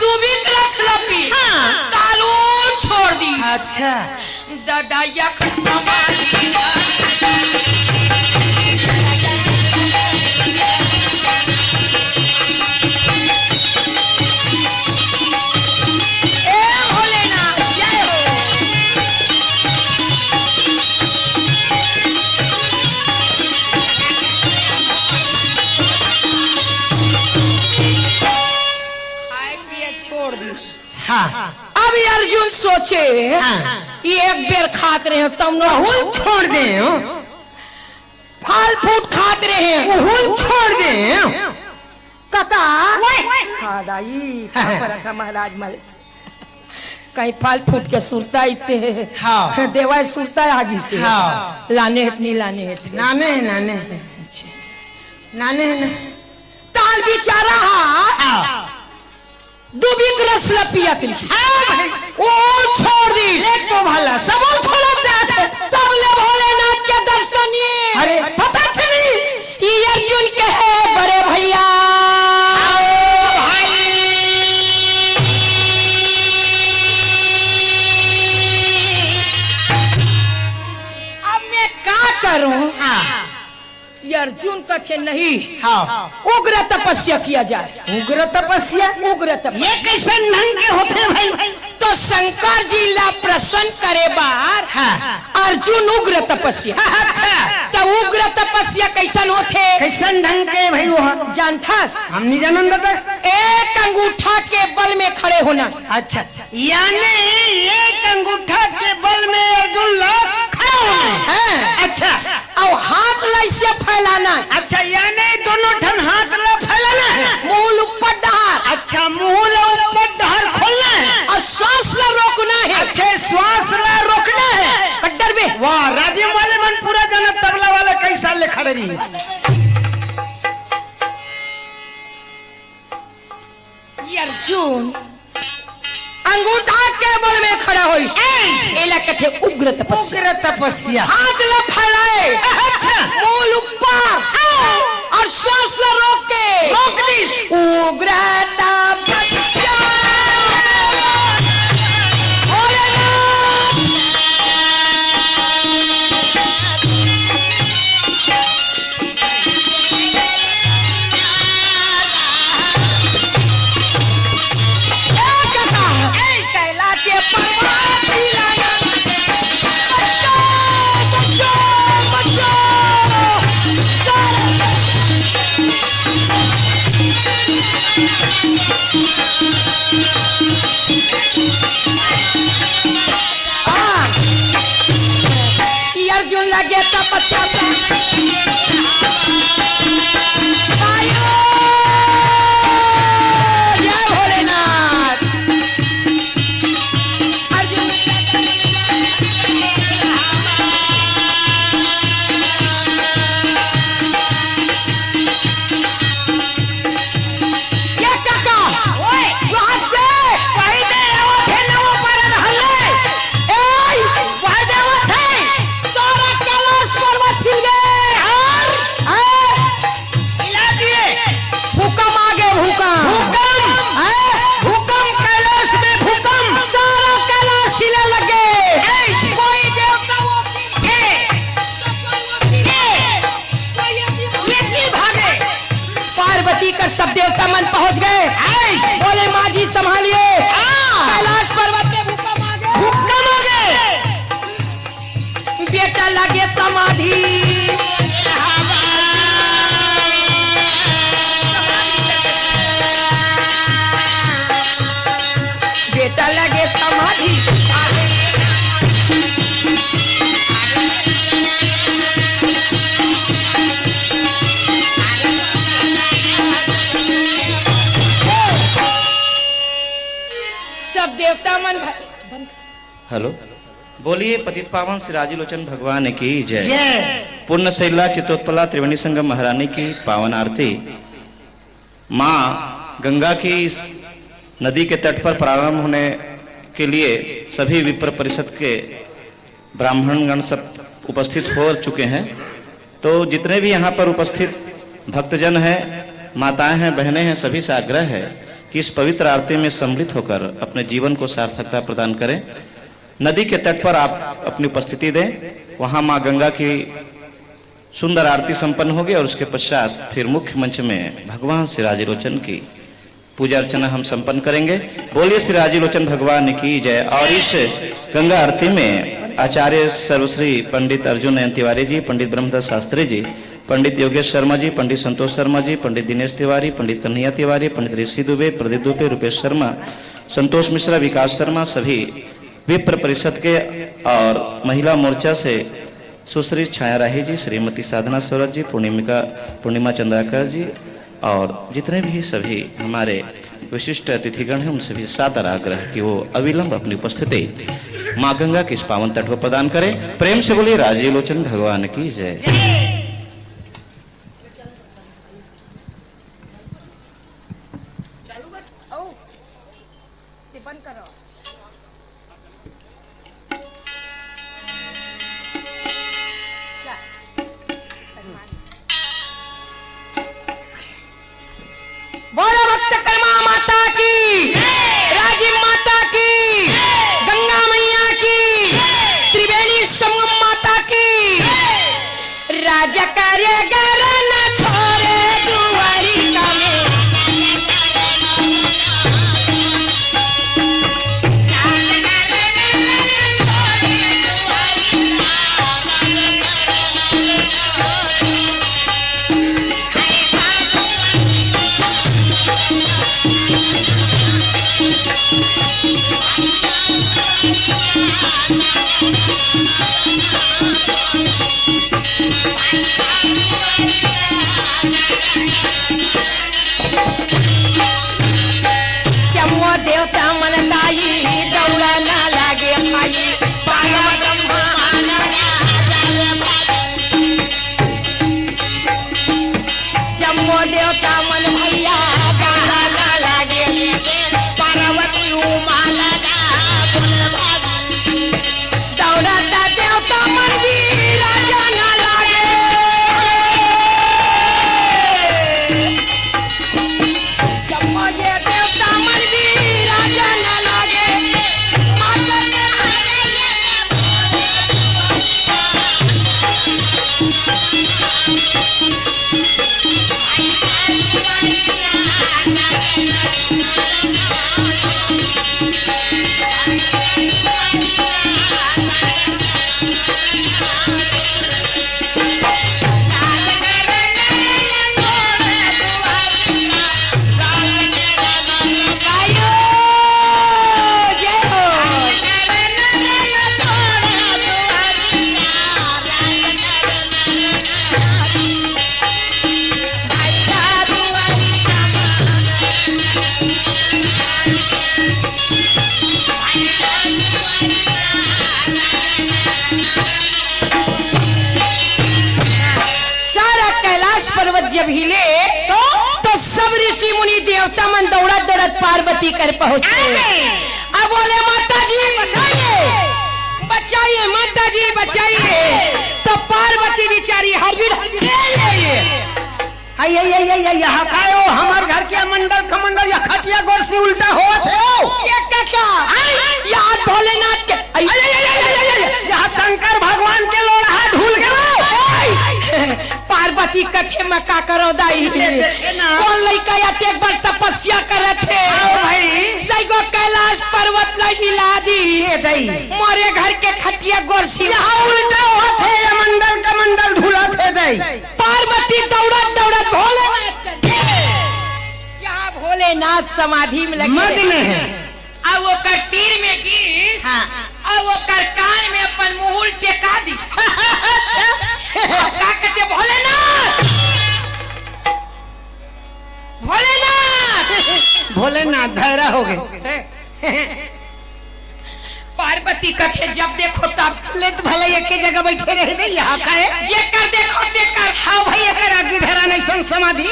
दूबी रस लपी तालून छोड़ दी। अच्छा ददाइया संभाली छोड़ दी। हाँ अभी अर्जुन सोचे एक बेर खात रहे हैं तब न छोड़ दे फल फूट खात रहे हैं छोड़ दे कका महाराज मल कहीं फल फूट के सुरता इतने देवा सुरता आगे से लाने इतनी लाने नाने नाने नाने ताल बेचारा दूबी रस पियत वो छोड़ दी तो भला सब छोड़ जाते तब ले भोलेनाथ के दर्शन अरे पता चली ये अर्जुन के है बड़े भैया अब मैं क्या करूं? अर्जुन कथे नहीं उग्र तपस्या किया जाए। उग्र तपस्या ये कैसे नहीं के होते भाई? तो शंकर जी ला प्रसन्न करे बार अर्जुन उग्र तपस्या। अच्छा तो उग्र तपस्या कैसन होते? कैसन ढंग के भाई वो जानता हम नहीं जानन दादा। एक अंगूठा के बल में खड़े होना। अच्छा यानी एक अंगूठा के बल में अर्जुन लोग खड़े होना। अच्छा और हाथ ऐसे फैलाना। अच्छा यानी दोनों ठन हाथ ला फैलाना है, मुंह ऊपर डहार। अच्छा मुंह ला ऊपर डहार खोलना है और श्वास ला रोकना है। अच्छा श्वास ला रोकना है। कट्टर में वाह राजीव वाले मन पूरा जाना तबला वाला कैसा ले खड़े रही। अर्जुन अंगूठा के बल में खड़ा हो कहते उग्र तपस्या। उग्र तपस्या हाथ ला फैलाए मुंह ऊपर और श्वास ला रोक के उग्र तपस्या। अर्जुन लगे तपस्या से जय भोलेनाथ। अर्जुन ये काका वहां से वही दे वो थे ना वो पर हल्ले ए वही दे वो थे सारा कैलाश पर्वत हिल गए और हिला दिए। भूकंप आ गए भूकंप भूकंप कैलाश में भूकंप सारा कैलाश हिले लगे। कोई देवता वो ये भागे पार्वती का सब देवता मन पहुंच गए। बोले माँ जी संभालिए कैलाश पर्वत में भूकंप आ गए। बेटा लगे समाधि बेटा लगे समाधि सब देवता मन। हेलो बोलिए पतित पावन श्री राजीलोचन भगवान की जय। पूर्ण शैला चित्तोत्पला त्रिवेणी संगम महारानी की पावन आरती। माँ गंगा की इस नदी के तट पर प्रारंभ होने के लिए सभी विप्र परिषद के ब्राह्मणगण सब उपस्थित हो चुके हैं। तो जितने भी यहाँ पर उपस्थित भक्तजन हैं, माताएं हैं, बहनें हैं, सभी से आग्रह है कि इस पवित्र आरती में सम्मिलित होकर अपने जीवन को सार्थकता प्रदान करें। नदी के तट पर आप अपनी उपस्थिति दें, वहां मां गंगा की सुंदर आरती संपन्न होगी और उसके पश्चात फिर मुख्य मंच में भगवान श्री राजीलोचन की पूजा अर्चना हम संपन्न करेंगे। बोलिए श्री राजीलोचन भगवान की जय। और इस गंगा आरती में आचार्य सर्वश्री पंडित अर्जुन नयन तिवारी जी, पंडित ब्रह्मदत्त शास्त्री जी, पंडित योगेश शर्मा जी, पंडित संतोष शर्मा जी, पंडित दिनेश तिवारी, पंडित कन्हैया तिवारी, पंडित ऋषि दुबे, प्रदीप दुबे, रूपेश शर्मा, संतोष मिश्रा, विकास शर्मा, सभी विप्र परिषद के और महिला मोर्चा से सुश्री छाया राही जी, श्रीमती साधना सौरभ जी, पूर्णिमा चंद्राकर जी और जितने भी सभी हमारे विशिष्ट अतिथिगण हैं, उन सभी सादर आग्रह कि वो अविलंब अपनी उपस्थिति मां गंगा के इस पावन तट पर प्रदान करें। प्रेम से बोलिए राजीलोचन भगवान की जय। बंद करो। बोलो भक्त कर्मा माता की, राजीव माता की, गंगा मैया की, त्रिवेणी संगम माता की। राजा कार्यगर न छोड़े द्वारिका में, चमो देवता मनताई दौड़ा ना लागे भाई, पाया चमो देवता मन भैया दौड़ा ना लागे, पार्वती उमाला दौड़ता देवता मन भी राजा ना लागे। चमोजे देवता मन भी राजा ना लागे, माता के पर्वत जब हिले तो सब ऋषि मुनि देवता मन दौड़त दौड़त पार्वती कर पहुंचे। अब बोले माता जी बचाइए, बचाइए माता जी बचाइए। तो पार्वती बेचारी हरवीर यहाँ का हमार घर के मंडल कमंडल या खटिया गोर से उल्टा होत है। याद भोलेनाथ के यहाँ शंकर भगवान के लोढ़ा ढूल गए। पार्वती कथे में का करो दाई, कौन लड़का एक बार तपस्या करे थे भाई, सैगो कैलाश पर्वत लाई मिला दी, मोरे घर के खटिया गोरसी उल्टा होत है, या मंडल का मंडल ढूला थे दई। पार्वती दौड़त दौड़त भोलेनाथ जहाँ भोलेनाथ समाधि में लगे मग्न है। अब वो कर तीर में गिर, अब वो कर कान में अपन मुंह टेका दी। का कहते भोलेनाथ, भोलेनाथ भोलेनाथ धैर्य हो गए। पार्वती कथे जब देखो तब ले तो भले एक जगह बैठे रह गई। यहाँ का है जे कर देखो देकर। हाँ भाई अगर आगे धरा नहीं समाधि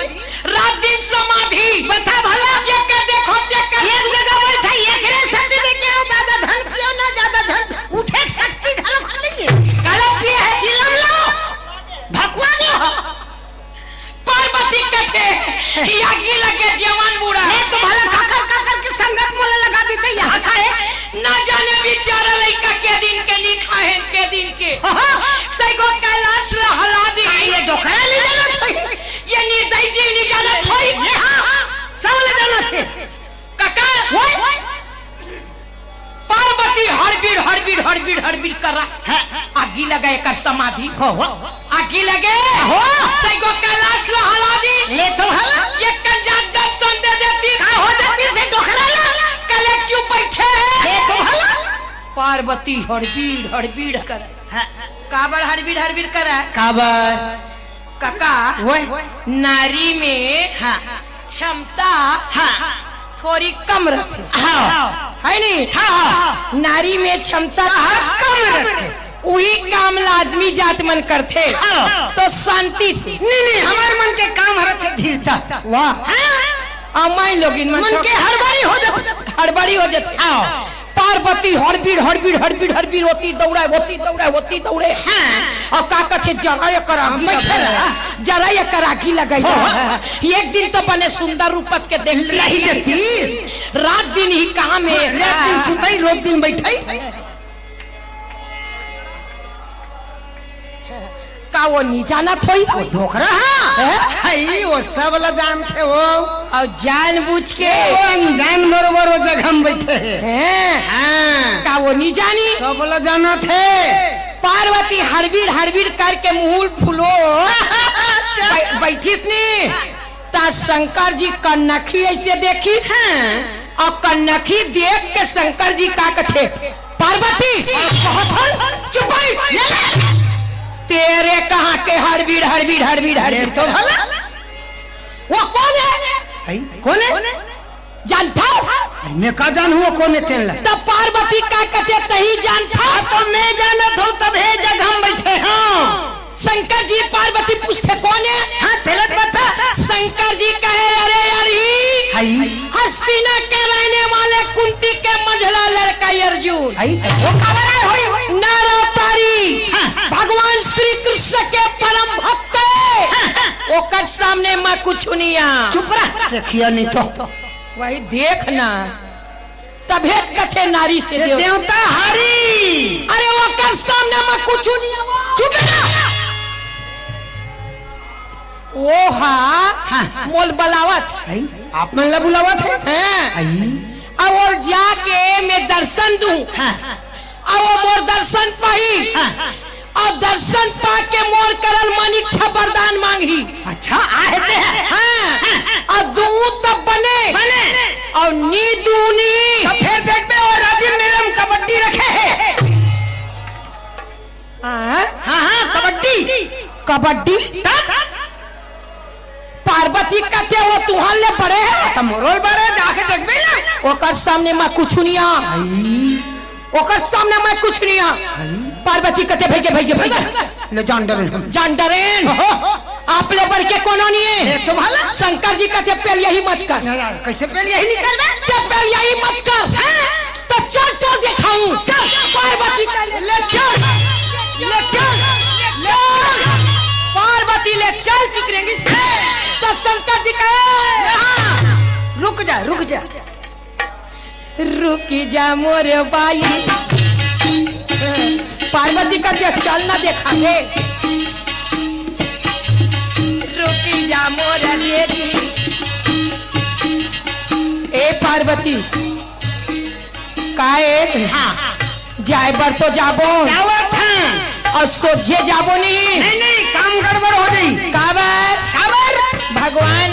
रात दिन समाधि बता भला जे कर देखो देकर एक जगह बैठा एक रे शक्ति दे के ज्यादा धन पियो ना ज्यादा धन उठे शक्ति घालो कर लीजिए। गलत भी है, चिलम लो भगवान हो। पार्वती कथे यागी लगे जवान बूढ़ा ये तो भला काका हड़बीड़ कर रहा आगी लगे कर समाधि हो आगी लगे हो सैगो कैलाश हला दी ले तो हला ये कंजा दर्शन दे देती का हो जाती से डोखरा कले क्यों बैठे ले तो हला पार्वती हड़बीड़ कर काबर हड़बीड़ कर काबर काका वो नारी में हाँ क्षमता हाँ थोड़ी कम रहती हाँ है नहीं हाँ नारी में क्षमता कम रहती वही काम आदमी जात मन करते हाँ। तो शांति से नहीं हमारे मन के काम हरत धीरता वाह मान लोग मन के हड़बड़ी हो जाती पार्वती हड़बीड़ होती दौड़े और का कथे जरा ये करागी लगाई एक दिन तो बने सुंदर रूपस के देख रही जतीस रात दिन ही कहाँ में रात दिन सुताई रोज दिन बैठाई का वो नहीं जाना थोड़ी ढोकरा हाई वो सब ला जानते हो और जानबूझ के वो अनजान बरोबर वो जगह हम बैठे हैं का वो नहीं जानी सब ला जाना थे पार्वती हड़बीड़ करके मुहुल फुलो बैठीस नी ता शंकर जी कन्नखी ऐसे देखीस और कन्नखी देख के शंकर जी का कथे पार्वती चुप तेरे कहाँ के हड़बीड़ तो भला वो कौन है जानता मैं का जान हुआ कौन है तेल तब पार्वती का कहते तही जानता तो मैं जानत हूँ तब है जगह हम बैठे हाँ शंकर जी पार्वती पूछते कौन है हाँ तेलत बता शंकर जी कहे अरे यारी हस्तिना के रहने वाले कुंती के मंझला लड़का अर्जुन वो खबर है होई नारा तारी भगवान श्री कृष्ण के परम भक्त ओकर सामने मैं कुछ नहीं चुप रह सखिया नहीं तो वही देखना तभेद कथे नारी से देवता हरी अरे ओकर सामने मैं कुछ नहीं चुप रह वो मोल बलावत आप मन ला बुलावत है और जाके मैं दर्शन दूं और वो मोर दर्शन पाई और दर्शन पा के मोर करल मन इच्छा वरदान मांगी अच्छा आए थे और दूध तब बने और नीदूनी तो फिर देख में और राजीव नीलम कबड्डी रखे है कबड्डी पार्वती कहते वो तुहान ले पड़े तो मोरोल बड़े जाके देख में ना ओकर सामने मैं कुछ नहीं ओकर सामने मैं कुछ नहीं पार्वती कहते भैया ले जान डरेन आप ले बढ़ के कोनो नहीं है तो भला शंकर जी कहते पहले यही मत कर कैसे पहले यही नहीं करना पहले यही मत कर तो चल तो दिखाऊं पार्वती पार्वती ले चल पिकरेंगी तो शंकर जी कहे रुक जा रुक जा मोरे बाई पार्वती का चल ना देखा दे रुक जा मोरे बेटी ए पार्वती काहे जाए बर तो जाबो और सोझे जाबो नहीं काम गड़बड़ हो जाई काबर भगवान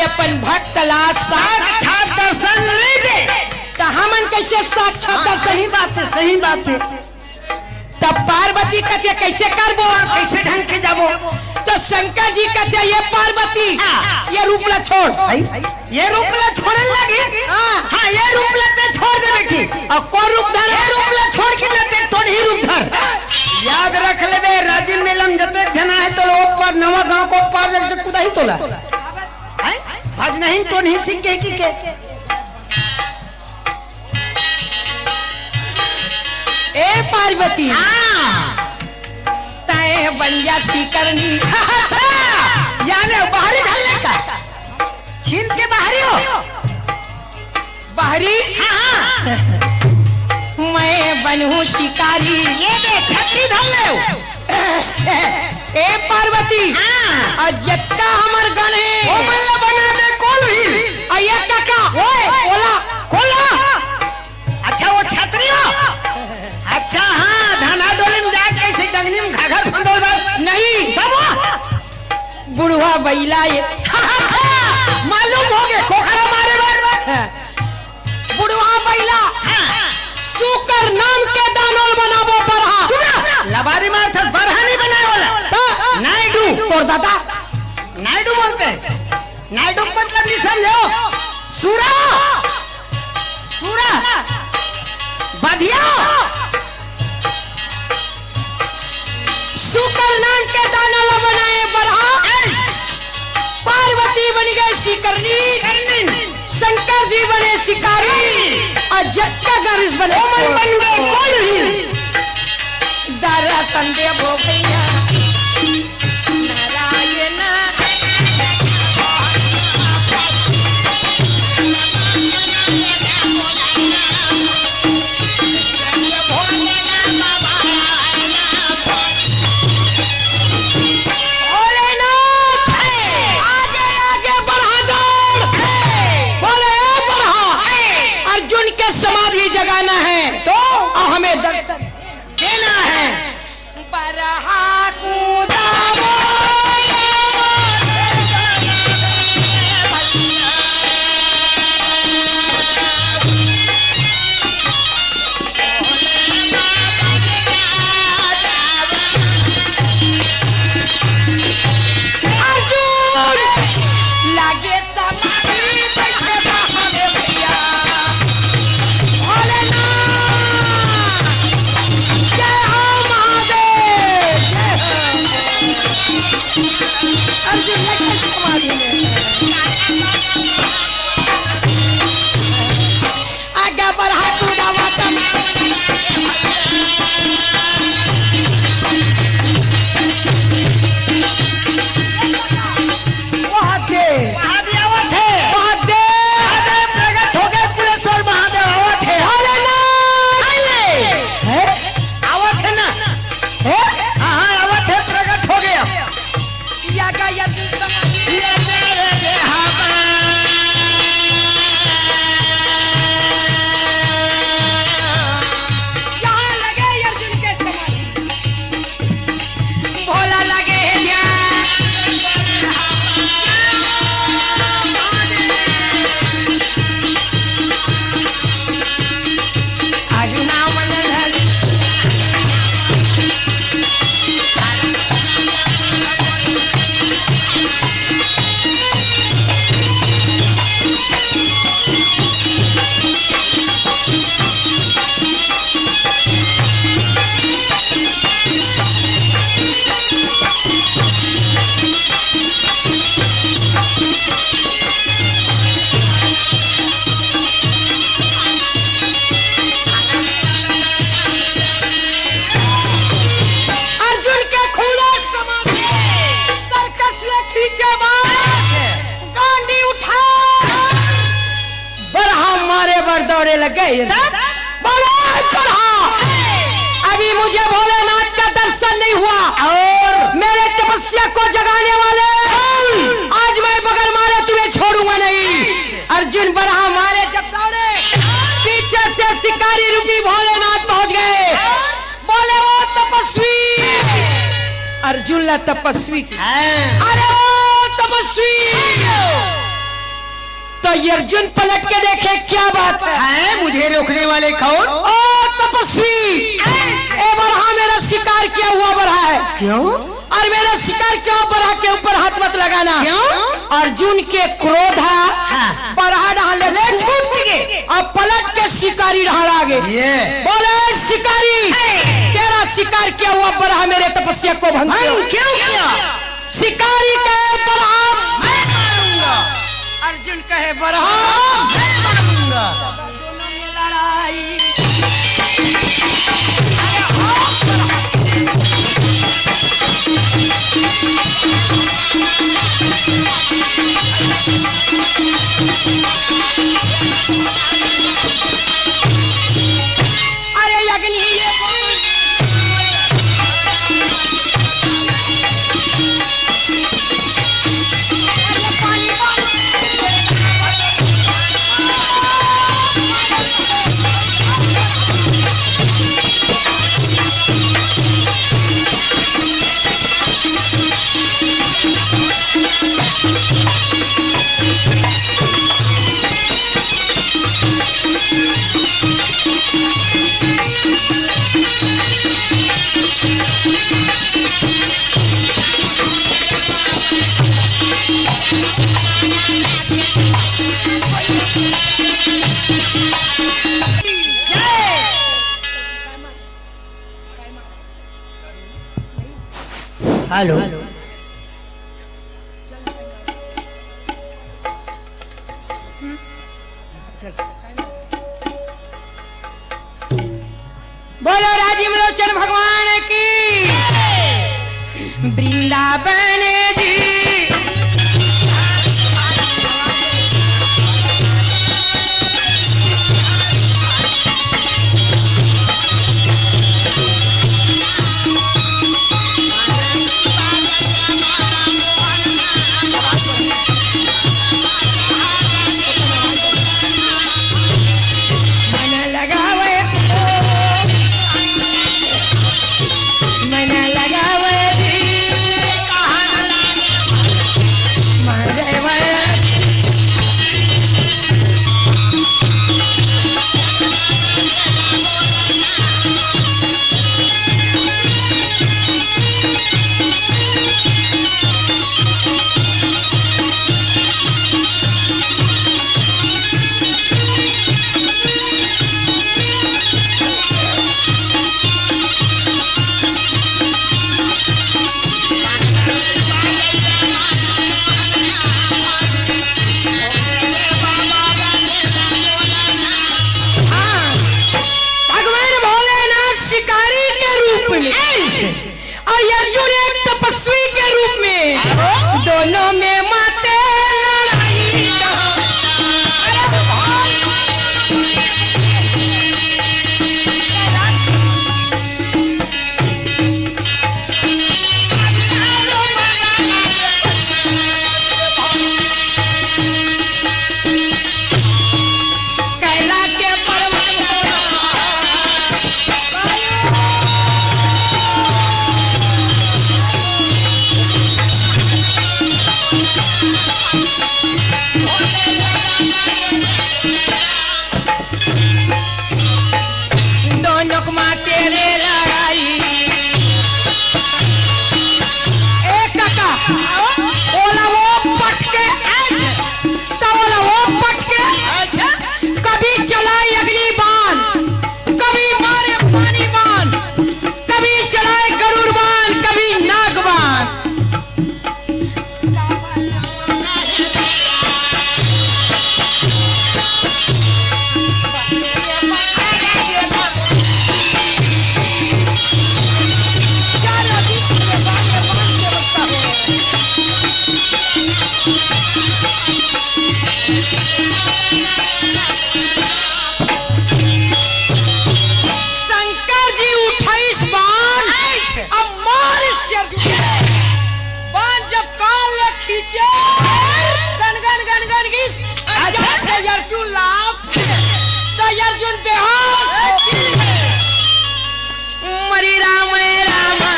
अपन भक्त ला साक्षात दर्शन नहीं दे तो हमन कैसे साक्षात दर्शन सही बात है तब पार्वती कहते कैसे करबो कैसे ढंग के जाबो तो शंकर जी कहते ये पार्वती ये रूपला छोड़ ये रूपला छोड़ने लगी हाँ ये रूपला ते छोड़ दे बेटी और कौन रूप धर ये रूपला छोड़ के लेते तो ही रूप धर याद रख ले बे राजीव मेलम जते जना है तो ऊपर नवा गांव को पार जब कुदा ही तोला आज नहीं तो नहीं सीख के की के ए पार्वती तय बंजा सी करनी यानी बाहरी ढलने का छीन के बाहरी हो बाहरी मैं बनूं शिकारी ये देख छतरी ढल ले ए पार्वती अजत्ता हमर गण है ओ मल्ला बना दे कौन भी अये काका ओए खोला अच्छा वो छतरी हो बैला ये मालूम हो गए खोखरा मारे बार बुढ़वा बैला सुकर नाम के दानोल बनाबो बरहा लबारी मार था बरहा नहीं बनाए वाला नायडू तोर दादा नायडू बोलते हैं नायडू मतलब नहीं समझो सूरा सूरा बधिया सुकर नाम के दानोल बनाए बरहा पार्वती बन गए शिकरनी शंकर जी बने शिकारी और जक्का गरिस बने ओमन बन गए कोल्ही दारा संदेह हो गया नारायण समाधि जगाना है तो हमें दर्शन देना है बरहा कूदावो अर्जुन लागे समाधि बैठे हमें भैया आगे बढ़ा कूदावा प्रगट हो गए पुरेश्वर महादेव आवत है आवत है ना हाँ आवत है प्रगट हो गया भोला लगे दौड़े लग गए अभी मुझे भोलेनाथ का दर्शन नहीं हुआ और मेरे तपस्या को जगाने वाले आज मैं बगैर मारे तुम्हें छोड़ूंगा नहीं। अर्जुन बरहा मारे जब दौड़े पीछे से शिकारी रूपी भोलेनाथ पहुंच गए। बोले वो तपस्वी अर्जुन ला तपस्वी अरे वो तपस्वी तो अर्जुन पलट के देखे क्या बात है मुझे रोकने वाले कौन? ओ तपस्वी ए बरहा मेरा शिकार किया हुआ बरहा है क्यों? और मेरा शिकार क्यों बरहा के ऊपर हाथ मत लगाना क्यों? अर्जुन के क्रोध बरहा डाले और पलट के शिकारी ढाल आगे बोले शिकारी तेरा शिकार किया हुआ बरहा मेरे तपस्या को भंग क्यों किया? शिकारी कहे बरहा मैं मारूंगा अर्जुन कहे बरहा मैं मारूंगा। दोनों में लड़ाई अरे अग्नि ये हेलो बोलो राजीव लोचन भगवान की। वृंदावन जी अर्जुन एक तपस्वी के रूप में दोनों में माते लड़ाई। कैलाश के पर्वत दोनों को माते रे लड़ाई। एक काका ओला वो पटके ओला वो पटके कभी चलाए अग्नि बाण, कभी मारे पानी बाण, कभी चलाए गरुड़ बाण, कभी नाग बाण। शंकर जी 28 बाण अब मार बाण जब काल ले खींचे गन गन गन गन घिस अर्जुन लाभ तो अर्जुन बेहोश मरी राम राम राम।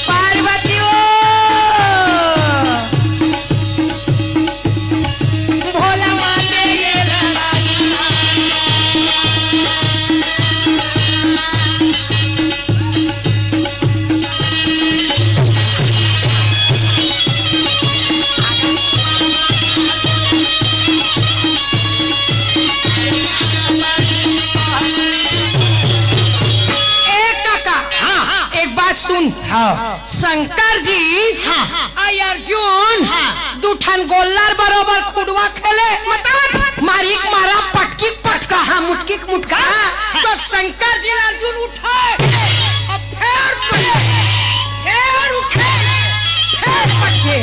पार्वती भोला माते ये सुन। हाँ। शंकर जी अर्जुन दूठन गोल्लर बरोबर खुडवा खेले मतलब मारिक मारा पटकी पटका हाँ मुटकी मुटका तो शंकर जी अर्जुन उठाए अब फिर उठे फिर पटके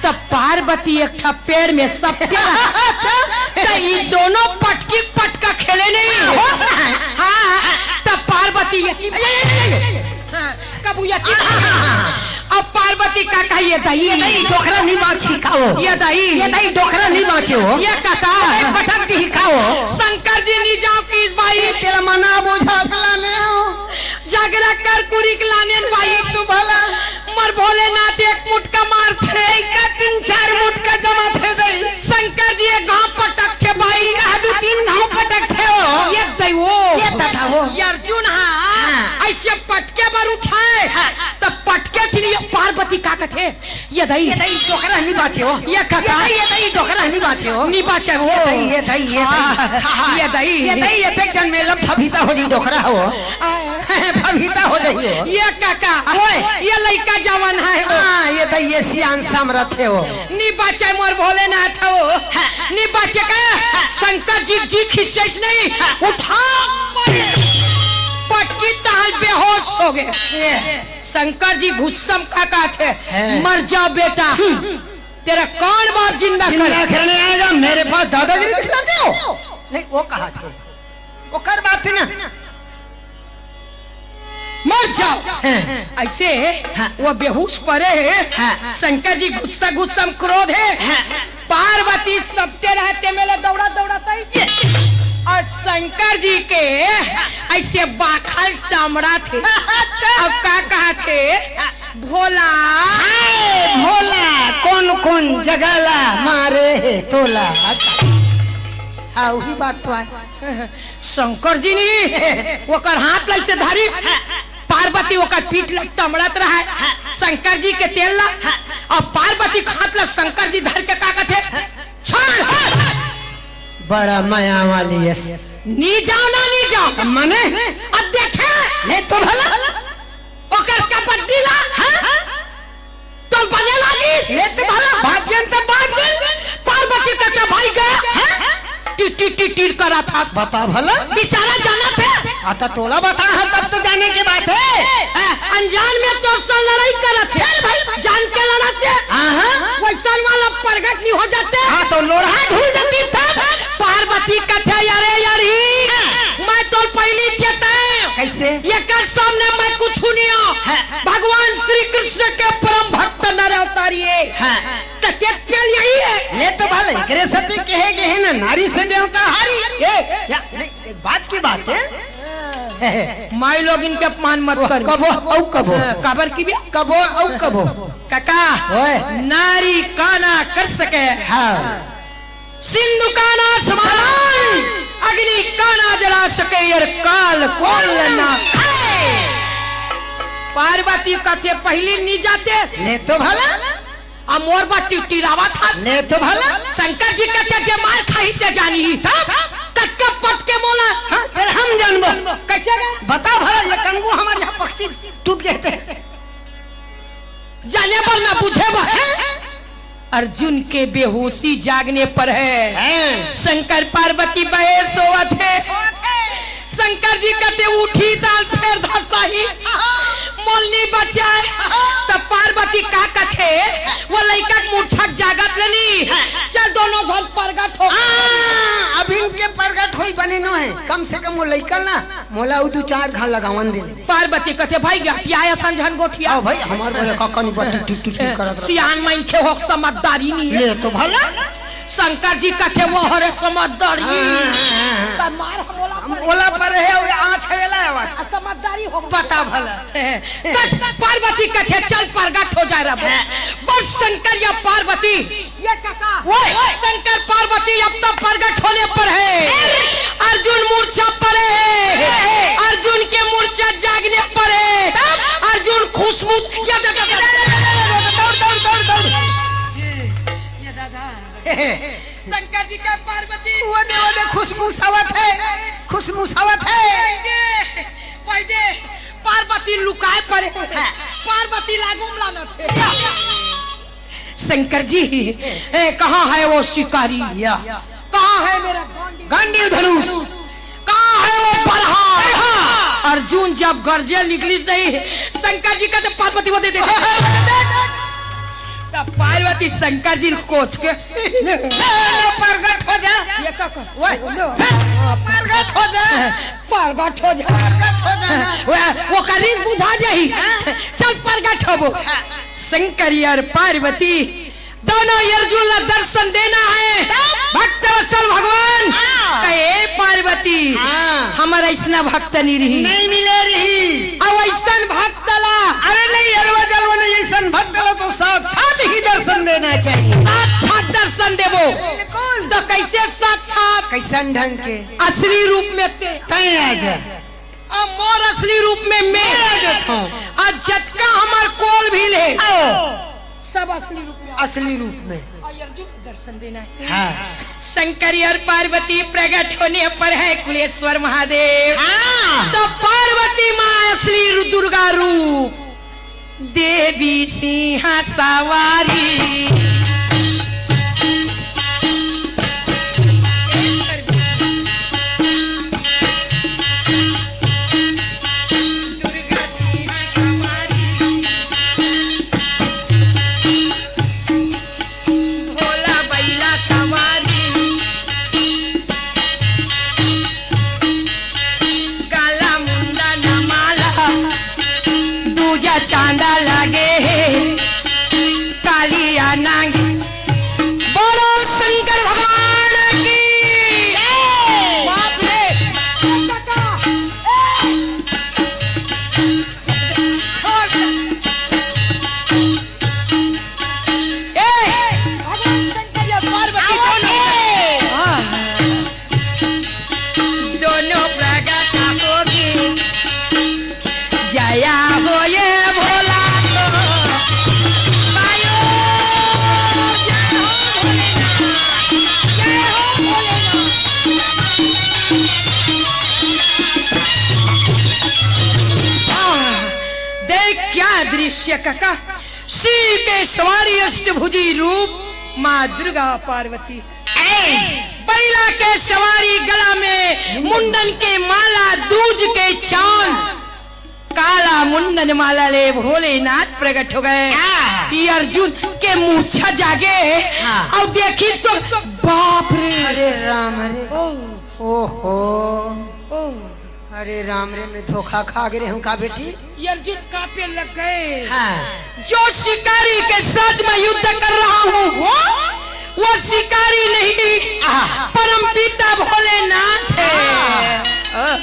तब पार्वती एक था पेड़ में सब तो ये दोनों पटकी पटका खेले नहीं। हाँ तब पार्वती कब अब पार्वती का कहिए दही डोखरा नहीं बाछी खाओ ये दही डोखरा नहीं बाछे हो ये काका पटक दी खाओ। शंकर जी नी जाओ किस भाई तेरा मना बोझा लाने हो जागरा कर कुरी लाने भाई तू भला मर भोलेनाथ एक मुटका मारते का 3-4 मुटका जमा थे दई। शंकर जी एक घाव पटक थे भाई दो 3 घाव पटक थे हो ये दई वो ये तथा वो अर्जुन हाँ ऐसे पटके पर उठाए तब पटके चिनी पार्वती का कथे ये दई डोकरा नहीं बाचे हो, ये काका ये दई डोकरा नहीं बाचे हो, नहीं बाचे वो ये दई ये तक जन्मेलम फबीता हो जी डोकरा हो, फबीता हो जाई हो। ये काका ये लड़का जवान है हां ये दई ये सियान समरथ है हो, नहीं बाचे मोर भोलेनाथ हो, नहीं बाचे का शंकर जी खिस्से नहीं उठा पटकी ताल बेहोश हो गए। शंकर जी गुस्सम काका थे मर जा बेटा, तेरा कौन बाप जिंदा करने आएगा मेरे पास दादागिरी दिखलाते हो? नहीं वो कहा थे वो कर बात थी ना, मर जाओ ऐसे वो बेहोश पड़े है। शंकर जी गुस्सा गुस्सम क्रोध है, पार्वती सबके रहते मेले दौड़ा दौड़ाता और शंकर जी के ऐसे बाखल टामड़ा थे। अब क्या कहा थे भोला भोला कौन कौन जगाला मारे तोला, हाँ वही बात तो है। शंकर जी ने वो कर हाथ लाई से धारी, पार्वती वो कर पीठ लगता मड़त रहा है शंकर जी के तेल ला, और पार्वती हाथ ला शंकर जी धर के का कहते छोड़ बड़ा माया वाली है। नी जाओ ना नी जाओ मने अब देखे ले तो भला ओकर कबड्डी ला तो बने लागी ले तो भला बाजन तो बाज गई, पार्वती का भाई गया टी करा था। बता भला बेचारा जाना थे आता तोला बता है तब तो जाने की बात है। अनजान में तो सब लड़ाई करा थे, जान के लड़ाते वैसा वाला प्रगट नहीं हो जाते। हाँ तो लोढ़ा ढूंढ जाती था पार्वती कथे यारे यारी मैं तो पहली चेता कैसे ये कर सामने मैं कुछ नहीं हूँ, भगवान श्री कृष्ण के परम भक्त नर अवतारिये यही है। ले तो भले करे सत्य कहेगे है ना नारी से देवता हारी एक बात की बात है, माई लोग इनके अपमान मत कर। कबो औ कबो काबर की भी कबो औ कबो काका नारी काना कर सके सिंधु काना समान अग्नि काना जला सके और काल कोल ना खाए। पार्वती कथे पहली नहीं जाते ले तो भला और मोर बाटी टिरावा था ले तो भला शंकर जी कहते जे मार खाई ते जानी ही था कटका पट के मोला फिर हम जानबो कैसे बता भला ये कंगू हमारे यहाँ पख्ती टूट गए थे जाने पर ना पूछे बा अर्जुन के बेहोशी जागने पर है शंकर पार्वती बहे सोवत है। शंकर जी कहते उठी दाल फेर धसाही मोलनी बचाए तब पार्वती का कथे वो लड़का मूर्छक जागत लेनी चल दोनों जन प्रगट हो अभी इनके प्रगट होई बने न है कम से कम वो लड़का ना मोला उ दो चार घाल लगावन दे। पार्वती कथे भाई गटिया संझन गोठिया भाई हमार बोले काकनी बट्टी टिक टिक करत सियान माइन के हो समझदारी नहीं ले तो भला शंकर जी कथे वो हरे समझदारी त मार बोला पर है वो आंच हेला है समझदारी हो बता भला पार्वती कथे चल प्रगट हो जाए रब बस शंकर या पार्वती ये काका शंकर पार्वती अब तक प्रगट होने पर है। अर्जुन मूर्छा पर है, अर्जुन के मूर्छा जागने पर है, अर्जुन खुशबू शंकर जी का पार्वती वो दे खुशबू सावत है, खुशबू सावत है। पार्वती लुकाए पड़े पार्वती लागू लाना थे। शंकर जी कहाँ है वो शिकारी, कहाँ है मेरा गांडी धनुष, कहाँ है वो बरहा। अर्जुन जब गर्जे निकली नहीं शंकर जी का तो पार्वती को दे दे तब पार्वती शंकर जी कोच के प्रगट हो जा प्रगट हो जा प्रगट हो जा वो करीब बुझा जाही चल प्रगट हो। शंकर और पार्वती दोनों अर्जुन का दर्शन देना है भक्त वत्सल भगवान कहे पार्वती हमारा ऐसा भक्त नहीं रही नहीं मिले रही अब ऐसा भक्त ला अरे नहीं अलवा जलवा नहीं ऐसा भक्त ला तो साक्षात ही दर्शन देना चाहिए। साक्षात दर्शन देवो तो कैसे साक्षात कैसन ढंग के असली रूप में ते तय आ जा अब मोर असली रूप में मैं आज जतका हमार कोल भी ले सब असली रूप में असली रूप में अर्जुन को दर्शन देना है। हाँ। शंकर और पार्वती प्रकट होने पर है कुलेश्वर महादेव। तो पार्वती माँ असली दुर्गा रूप देवी सिंहा सवारी चांदा लगे कालिया नांगी बोलो शंकर भगवान की बाप रे भगवान शंकर या पार्वती दोनों प्रगट होगी जया हो ये दृश्य काका श्री के सवारी अष्टभुजी रूप माँ दुर्गा पार्वती बैला के सवारी गला में मुंडन के माला दूज के चांद काला मुंडन माला ले भोलेनाथ प्रकट हो गए। ये अर्जुन के मूर्छा जागे और देखिस तो बाप रे अरे राम रे ओहो अरे राम रे मैं धोखा खा गए हूँ का बेटी। ये अर्जुन कांपे लग गए। हाँ। जो शिकारी के साथ मैं युद्ध कर रहा हूँ वो शिकारी नहीं परम पिता भोलेनाथ है।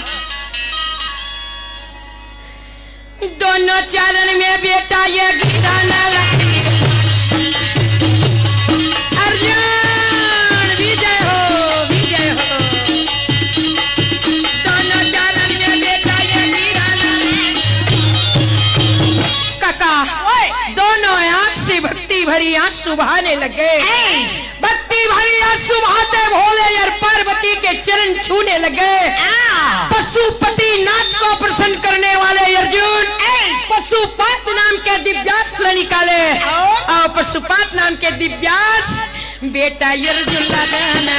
दोनों चरण में बेटा ये गिराना लगे अर्जुन विजय हो विजय हो। दोनों चरण में बेटा ये गिराना काका दोनों आंख से भक्ति भरी आंसू बहाने लगे। भक्ति भरी आंसू बहाते भोले और पार्वती के चरण छूने लगे। पशुपति नाथ को प्रसन्न करने वाले अर्जुन पशुपात नाम के दिव्यास्त्र निकाले और पशुपात नाम के दिव्यास्त्र बेटा अर्जुन लगाना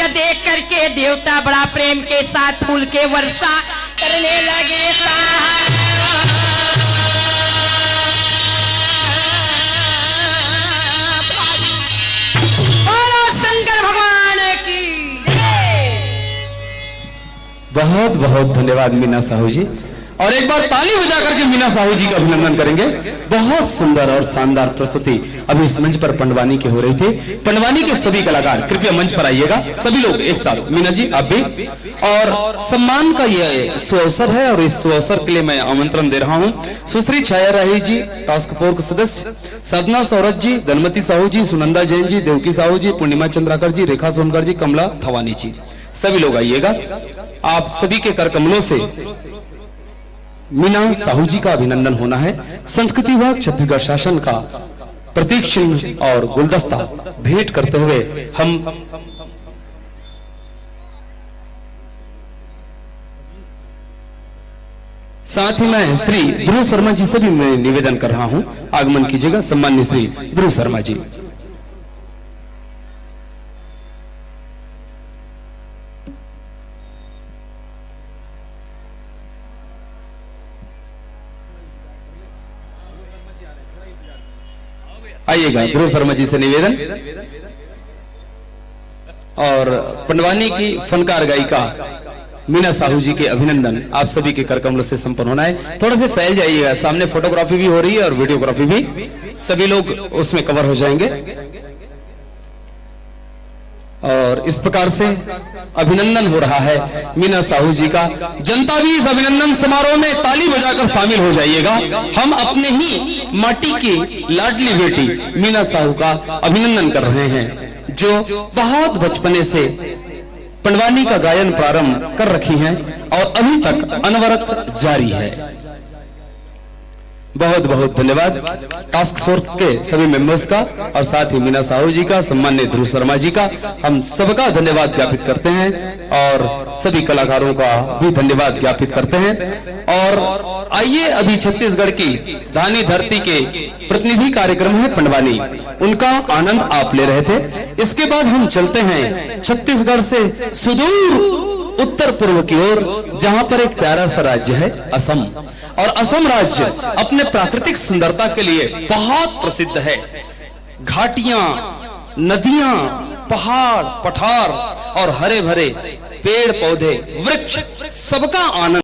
देख करके देवता बड़ा प्रेम के साथ फूल के वर्षा करने लगे। बोलो शंकर भगवान की बहुत बहुत धन्यवाद मीना साहू जी। और एक बार ताली बजा करके मीना साहू जी का अभिनंदन करेंगे। बहुत सुंदर और शानदार प्रस्तुति अभी इस मंच पर पंडवानी की हो रही थी। पंडवानी के सभी कलाकार कृपया मंच पर आइएगा, सभी लोग एक साथ। मीना जी आप भी। और सम्मान का यह सुअवसर है और इस सुअवसर के लिए मैं आमंत्रण दे रहा हूं सुश्री छाया राही जी, टास्क फोर्स सदस्य, साधना सौरभ जी, धनमती साहू जी, सुनंदा जैन जी, देवकी साहू जी, पूर्णिमा चंद्राकर जी, रेखा सोनकर जी, कमला थवानी जी, सभी लोग आइएगा। आप सभी के कर कमलों से मीना साहू जी का अभिनंदन होना है। संस्कृति विभाग छत्तीसगढ़ शासन का प्रतीक चिन्ह और गुलदस्ता भेंट करते हुए हम साथ ही मैं श्री ध्रुव शर्मा जी से भी मैं निवेदन कर रहा हूं, आगमन कीजिएगा। सम्मान्य श्री ध्रुव शर्मा जी। आइएगा, ध्रुव शर्मा जी से निवेदन। और पंडवानी की फनकार गायिका मीना साहू जी के अभिनंदन आप सभी के कर कमलों से संपन्न होना है। थोड़ा से फैल जाइएगा, सामने फोटोग्राफी भी हो रही है और वीडियोग्राफी भी, सभी लोग उसमें कवर हो जाएंगे। और इस प्रकार से अभिनंदन हो रहा है मीना साहू जी का। जनता भी इस अभिनंदन समारोह में ताली बजाकर शामिल हो जाइएगा। हम अपने ही माटी की लाडली बेटी मीना साहू का अभिनंदन कर रहे हैं, जो बहुत बचपने से पंडवानी का गायन प्रारंभ कर रखी हैं और अभी तक अनवरत जारी है। बहुत बहुत धन्यवाद टास्क फोर्स के सभी मेंबर्स का और साथ ही मीना साहू जी का, सम्मान्य ध्रुव शर्मा जी का, हम सबका धन्यवाद ज्ञापित करते हैं और सभी कलाकारों का भी धन्यवाद ज्ञापित करते हैं। और आइए अभी छत्तीसगढ़ की धानी धरती के प्रतिनिधि कार्यक्रम है पंडवानी, उनका आनंद आप ले रहे थे। इसके बाद हम चलते हैं छत्तीसगढ़ से सुदूर उत्तर पूर्व की ओर, जहां पर एक प्यारा सा राज्य है असम। और असम राज्य अपने प्राकृतिक सुंदरता के लिए बहुत प्रसिद्ध है। घाटियां, नदियां, पहाड़, पठार और हरे भरे पेड़ पौधे, वृक्ष, सबका आनंद